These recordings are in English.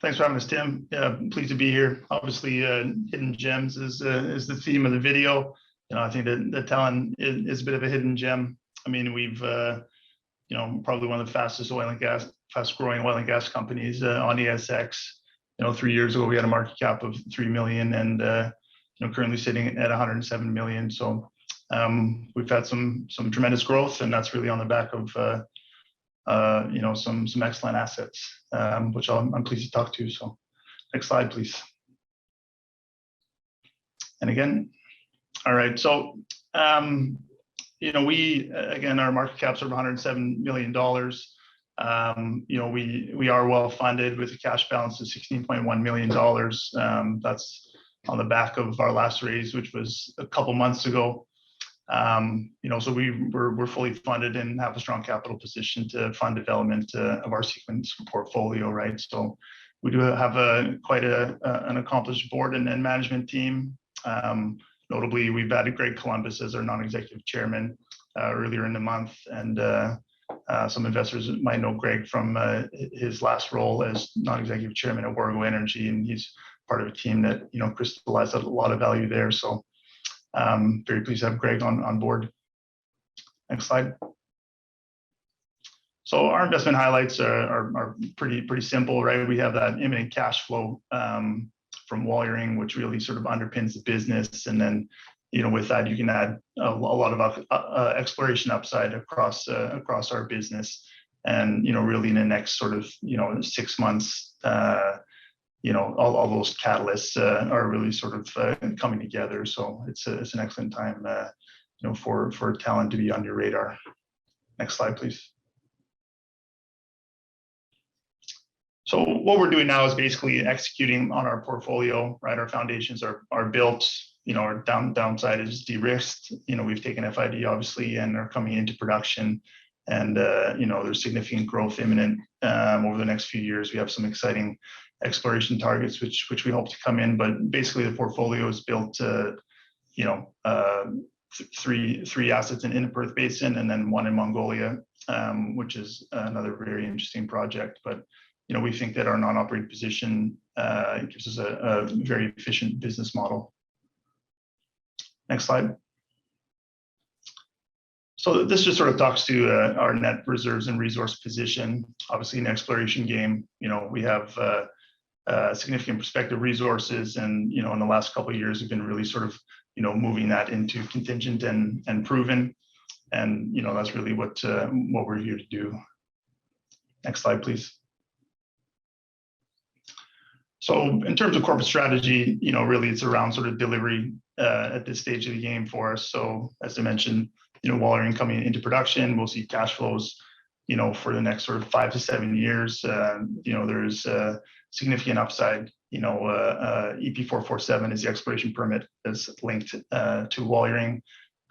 Thanks for having us, Tim. Yeah, pleased to be here. Obviously, hidden gems is the theme of the video. I think that Talon is a bit of a hidden gem. I mean, we've probably one of the fastest fast-growing oil and gas companies on the ASX. 3 years ago we had a market cap of 3 million, and currently sitting at 107 million. So we've had some tremendous growth, and that's really on the back of some excellent assets, which I'm pleased to talk to. So next slide, please. And again, all right. So our market cap's over $107 million. We are well funded with a cash balance of $16.1 million. That's on the back of our last raise, which was a couple months ago. So we're fully funded and have a strong capital position to fund development of our sequence portfolio, right? So we do have quite an accomplished board and management team. Notably, we've added Greg Columbus as our non-executive chairman earlier in the month, and some investors might know Greg from his last role as non-executive chairman at Colby Energy, and he's part of a team that crystallized a lot of value there. So very pleased to have Greg on board. Next slide. So our investment highlights are pretty simple, right? We have that imminent cash flow from wiring, which really sort of underpins the business, and then with that you can add a lot of exploration upside across our business, and really in the next sort of 6 months, all those catalysts are really sort of coming together. So it's an excellent time for Talon to be on your radar. Next slide, please. So what we're doing now is basically executing on our portfolio, right? Our foundations are built, our downside is de-risked. We've taken FID obviously and are coming into production, and there's significant growth imminent over the next few years. We have some exciting exploration targets which we hope to come in, but basically the portfolio is built to three assets in the Perth Basin, and then one in Mongolia, which is another very interesting project. But we think that our non-operated position gives us a very efficient business model. Next slide. So this just sort of talks to our net reserves and resource position. Obviously, in the exploration game, we have significant prospective resources, and in the last couple of years we've been really sort of moving that into contingent and proven, and that's really what we're here to do. Next slide, please. So in terms of corporate strategy, really it's around sort of delivery at this stage of the game for us. So as I mentioned, wiring coming into production, we'll see cash flows for the next sort of 5 to 7 years. There's significant upside. EP 447 is the exploration permit that's linked to wiring.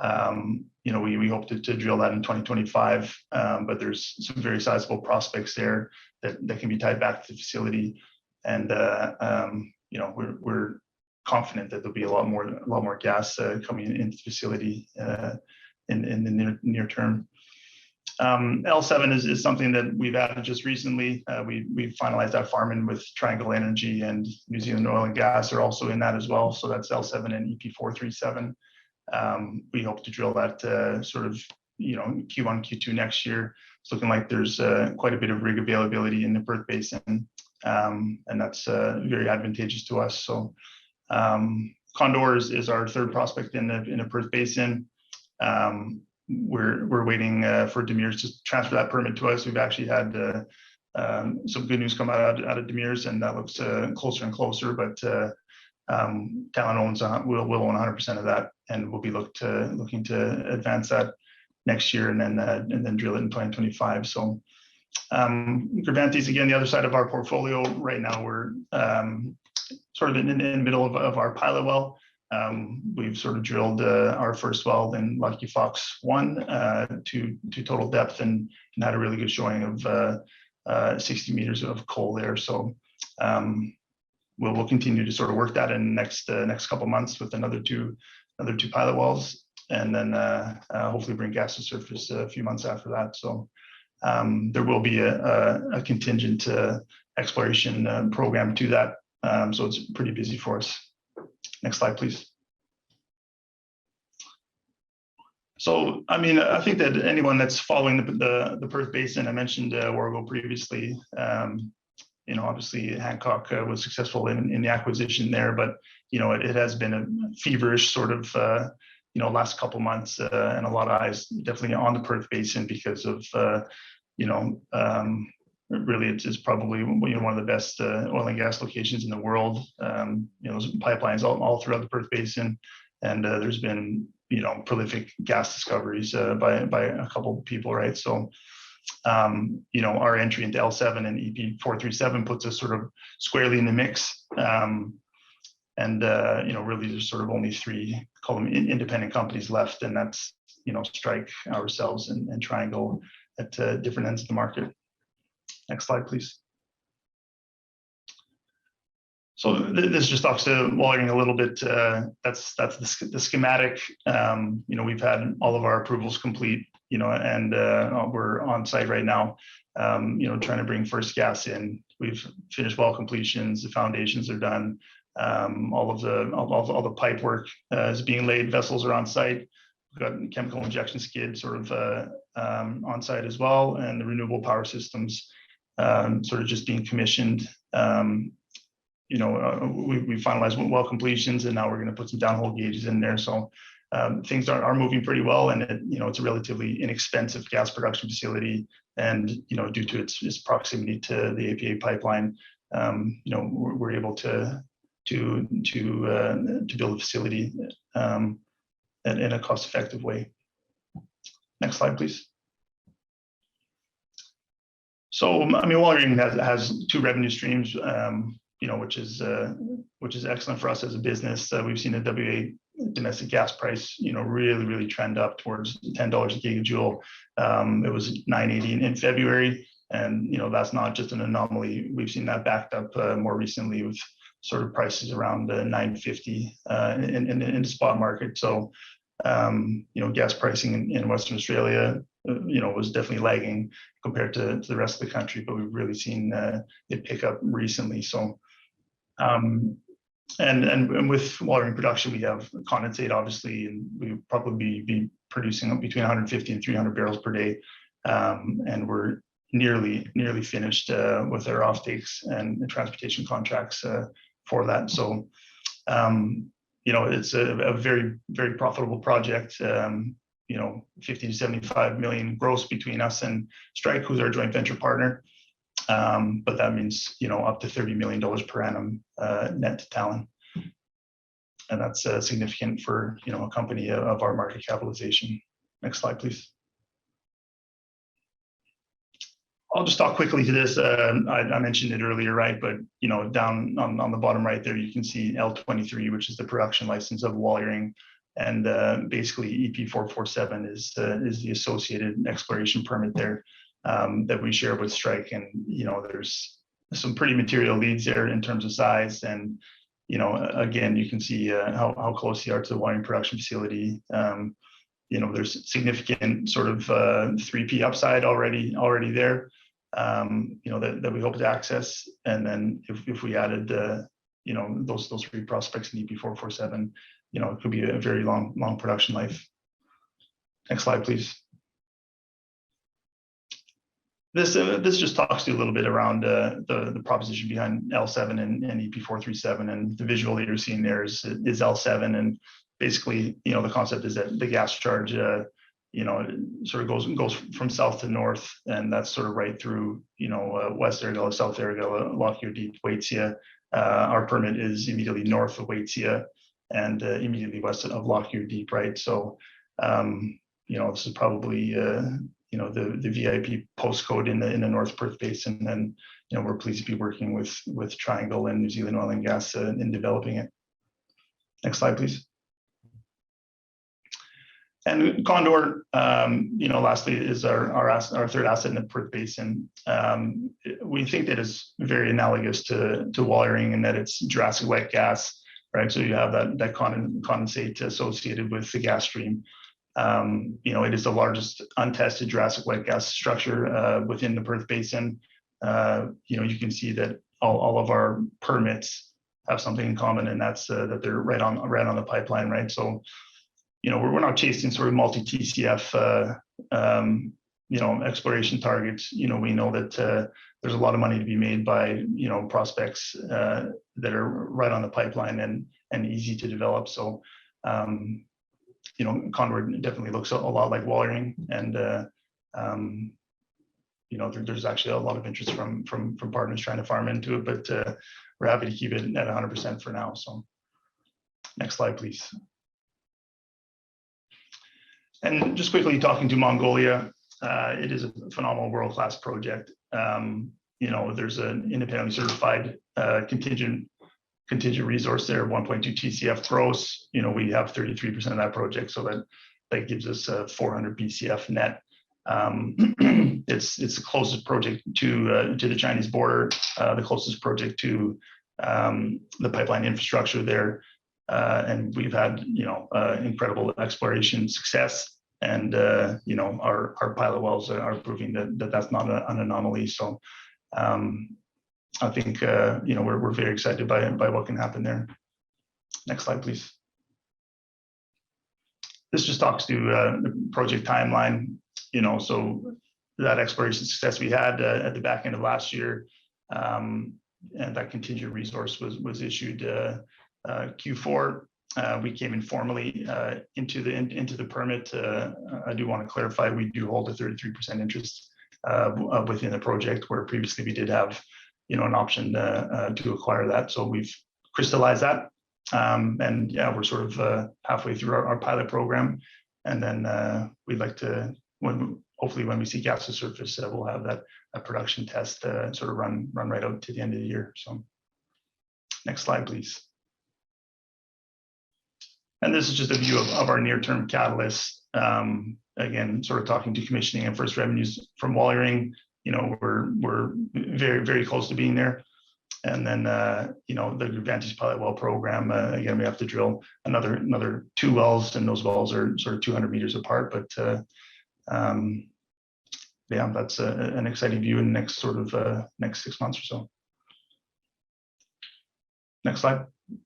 We hope to drill that in 2025, but there's some very sizable prospects there that can be tied back to the facility, and we're confident that there'll be a lot more gas coming into the facility in the near term. L7 is something that we've added just recently. We finalized that farm-in with Talon Energy, and New Zealand Oil and Gas are also in that as well. So that's L7 and EP 437. We hope to drill that sort of Q1, Q2 next year. It's looking like there's quite a bit of rig availability in the Perth Basin, and that's very advantageous to us. So Condor is our third prospect in the Perth Basin. We're waiting for Demirs to transfer that permit to us. We've actually had some good news come out of Demirs, and that looks closer and closer. But Talon will own 100% of that, and we'll be looking to advance that next year, and then drill it in 2025. So Gravantes, again, the other side of our portfolio right now, we're sort of in the middle of our pilot well. We've sort of drilled our first well in Lucky Fox 1 to total depth, and had a really good showing of 60 meters of coal there. So we'll continue to sort of work that in the next couple months with another two pilot wells, and then hopefully bring gas to surface a few months after that. So there will be a contingent exploration program to that. So it's pretty busy for us. Next slide, please. So, I mean, I think that anyone that's following the Perth Basin, I mentioned Warrego previously. You know, obviously Hancock was successful in the acquisition there, but you know, it has been a feverish sort of you know, last couple months, and a lot of eyes definitely on the Perth Basin because of you know, really it's probably, you know, one of the best oil and gas locations in the world. You know, there's pipelines all throughout the Perth Basin, and there's been, you know, prolific gas discoveries by a couple of people, right? So, you know, our entry into L7 and EP437 puts us sort of squarely in the mix. And you know, really there's sort of only three, call them independent companies left, and that's, you know, Strike, ourselves, and Triangle at different ends of the market. Next slide, please. So this just talks to Wallering a little bit. That's the schematic. You know, we've had all of our approvals complete, you know, and we're on site right now, you know, trying to bring first gas in. We've finished well completions, the foundations are done. All the pipe work is being laid, vessels are on site. We've got chemical injection skid sort of on site as well, and the renewable power systems sort of just being commissioned. You know, we finalized well completions, and now we're going to put some downhole gauges in there. So things are moving pretty well, and you know, it's a relatively inexpensive gas production facility, and you know, due to its proximity to the APA pipeline, you know, we're able to build a facility in a cost-effective way. Next slide, please. So, I mean, Wallering has two revenue streams, you know, which is excellent for us as a business. We've seen the WA domestic gas price, you know, really trend up towards $10 a gigajoule. It was $9.80 in February, and you know, that's not just an anomaly. We've seen that backed up more recently with sort of prices around $9.50 in the spot market. So, you know, gas pricing in Western Australia, you know, was definitely lagging compared to the rest of the country, but we've really seen it pick up recently. So, and with Wallering production, we have condensate, obviously, and we probably be producing between 150 and 300 barrels per day, and we're nearly finished with our offtakes and transportation contracts for that. So, you know, it's a very profitable project. You know, 50 to 75 million gross between us and Strike, who's our joint venture partner. But that means, you know, up to $30 million per annum net to Talon. And that's significant for, you know, a company of our market capitalization. Next slide, please. I'll just talk quickly to this. I mentioned it earlier, right? But, you know, down on the bottom right there, you can see L23, which is the production license of Wallering. And basically EP447 is the associated exploration permit there that we share with Strike. And, you know, there's some pretty material leads there in terms of size. And, you know, again, you can see how close they are to the Wallering production facility. You know, there's significant sort of 3P upside already there, you know, that we hope to access. And then if we added, you know, those three prospects in EP447, you know, it could be a very long production life. Next slide, please. This just talks to you a little bit around the proposition behind L7 and EP437, and the visual that you're seeing there is L7, and basically, you know, the concept is that the gas charge, you know, sort of goes from south to north, and that's sort of right through, you know, West Erregulla, South Erregulla, Lockyer Deep, Waitsia. Our permit is immediately north of Waitsia and immediately west of Lockyer Deep, right? So, you know, this is probably, you know, the VIP postcode in the North Perth Basin, and you know, we're pleased to be working with Triangle and New Zealand Oil and Gas in developing it. Next slide, please. And Condor, you know, lastly, is our third asset in the Perth Basin. We think that is very analogous to Wallering in that it's Jurassic wet gas, right? So you have that condensate associated with the gas stream. It is the largest untested Jurassic wet gas structure within the Perth Basin. You can see that all of our permits have something in common, and that's that they're right on the pipeline, right? So, we're not chasing sort of multi-TCF, exploration targets. We know that there's a lot of money to be made by, prospects that are right on the pipeline and easy to develop. So, Condor definitely looks a lot like Wallering, and there's actually a lot of interest from partners trying to farm into it, but we're happy to keep it at 100% for now. So, next slide, please. And just quickly talking to Mongolia, it is a phenomenal world-class project. There's an independently certified contingent resource there, 1.2 TCF gross. We have 33% of that project, so that gives us 400 BCF net. It's the closest project to the Chinese border, the closest project to the pipeline infrastructure there, and we've had incredible exploration success, and our pilot wells are proving that that's not an anomaly. So I think we're very excited by what can happen there. Next slide, please. This just talks to the project timeline. So that exploration success we had at the back end of last year, and that contingent resource was issued Q4. We came in formally into the permit. I do want to clarify, we do hold a 33% interest within the project, where previously we did have an option to acquire that. So we've crystallized that, and yeah, we're sort of halfway through our pilot program, and then we'd like to, hopefully when we see gas to surface, we'll have that production test sort of run right out to the end of the year. So next slide, please. And this is just a view of our near-term catalysts. Again, sort of talking to commissioning and first revenues from Wallering. We're very, very close to being there. And then, the Advantage pilot well program, again, we have to drill another 2 wells, and those wells are sort of 200 meters apart. But yeah, that's an exciting view in the next 6 months or so. Next slide.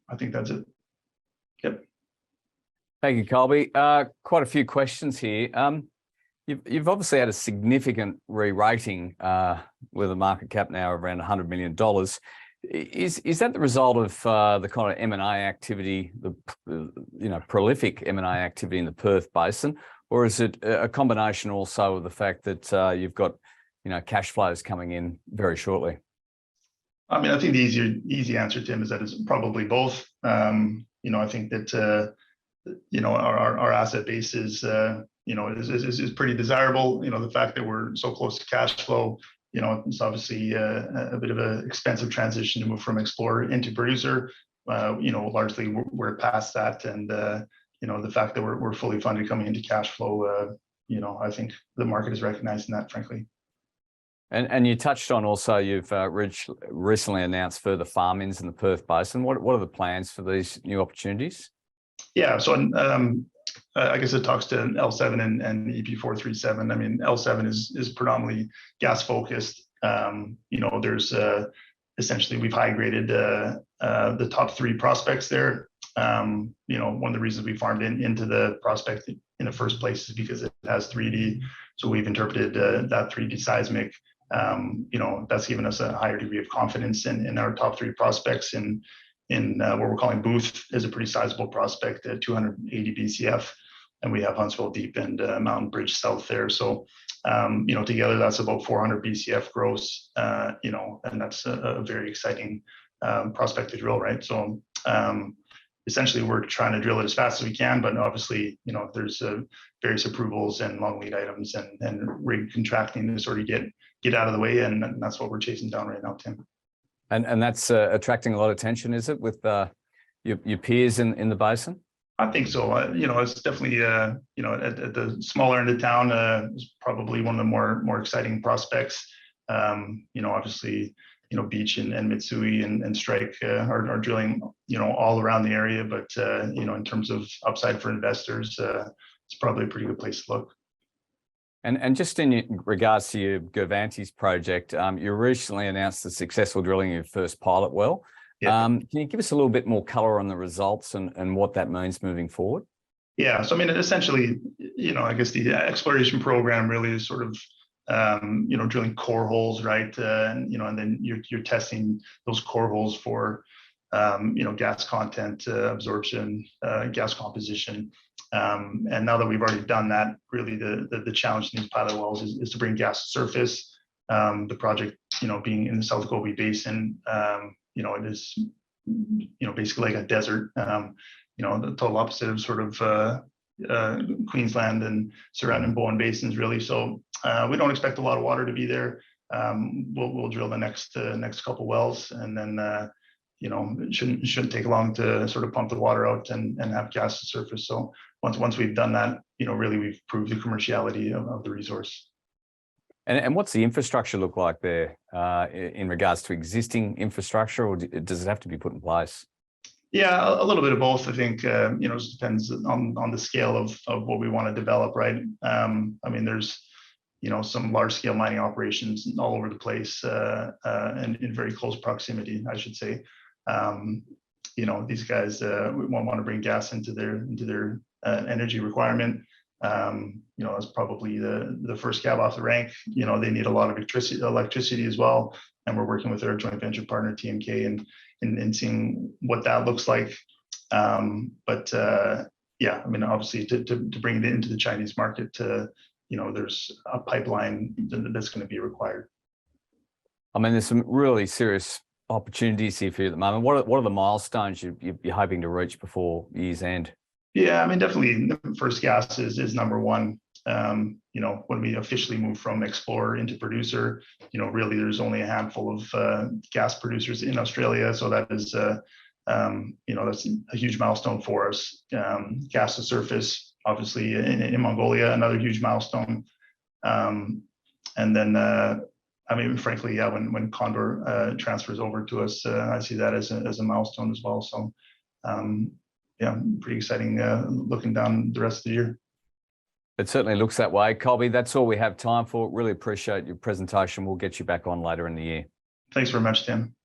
I think that's it. Yep. Thank you, Colby. Quite a few questions here. You've obviously had a significant re-rating with a market cap now of around $100 million. Is that the result of the kind of M&A activity, the prolific M&A activity in the Perth Basin, or is it a combination also of the fact that you've got cash flows coming in very shortly? I mean, I think the easy answer, Tim, is that it's probably both. I think that our asset base is pretty desirable. The fact that we're so close to cash flow, it's obviously a bit of an expensive transition to move from explorer into producer. Largely we're past that, and the fact that we're fully funded coming into cash flow, I think the market is recognizing that, frankly. And you touched on also, you've recently announced further farm-ins in the Perth Basin. What are the plans for these new opportunities? Yeah, so I guess it talks to L7 and EP437. I mean, L7 is predominantly gas focused. There's essentially, we've high graded the top 3 prospects there. One of the reasons we farmed into the prospect in the first place is because it has 3D. So we've interpreted that 3D seismic. That's given us a higher degree of confidence in our top 3 prospects. In what we're calling Booth is a pretty sizable prospect at 280 BCF, and we have Huntsville Deep and Mountain Bridge South there. So, together that's about 400 BCF gross, and that's a very exciting prospect to drill, right? So, essentially we're trying to drill it as fast as we can, but obviously, there's various approvals and long lead items and rig contracting to sort of get out of the way, and that's what we're chasing down right now, Tim. And that's attracting a lot of attention, is it, with your peers in the basin? I think so. It's definitely at the smaller end of town, is probably one of the more exciting prospects. Obviously, Beach and Mitsui and Strike are drilling all around the area, but in terms of upside for investors, it's it's probably a pretty good place to look. And just in regards to your Gervantes project, you recently announced the successful drilling of your first pilot well. Yeah. Can you give us a little bit more color on the results and what that means moving forward? Yeah, so I mean, essentially, I guess the exploration program really is sort of, drilling core holes, right? And then you're testing those core holes for, gas content, absorption, gas composition. And now that we've already done that, really the challenge in these pilot wells is to bring gas to surface. The project, being in the South Colby Basin, it is, basically like a desert. The total opposite of sort of Queensland and surrounding Bowen basins, really. So we don't expect a lot of water to be there. We'll drill the next couple wells, and then it shouldn't take long to sort of pump the water out and have gas to surface. So once we've done that, really we've proved the commerciality of the resource. And what's the infrastructure look like there in regards to existing infrastructure, or does it have to be put in place? Yeah, a little bit of both. I think it just depends on the scale of what we want to develop, right? I mean, there's some large scale mining operations all over the place, and in very close proximity, I should say. These guys want to bring gas into their energy requirement. That's probably the first cab off the rank. They need a lot of electricity as well, and we're working with our joint venture partner TMK and seeing what that looks like. Yeah, I mean, obviously to bring it into the Chinese market, there's a pipeline that's going to be required. I mean, there's some really serious opportunities here for you at the moment. What are the milestones you're hoping to reach before year's end? Yeah, I mean, definitely first gas is number one. When we officially move from explorer into producer, really there's only a handful of gas producers in Australia. So that is, that's a huge milestone for us. Gas to surface, obviously in Mongolia, another huge milestone. And then, I mean, frankly, yeah, when Condor transfers over to us, I see that as a milestone as well. So, yeah, pretty exciting looking down the rest of the year. It certainly looks that way. Colby, that's all we have time for. Really appreciate your presentation. We'll get you back on later in the year. Thanks very much, Tim.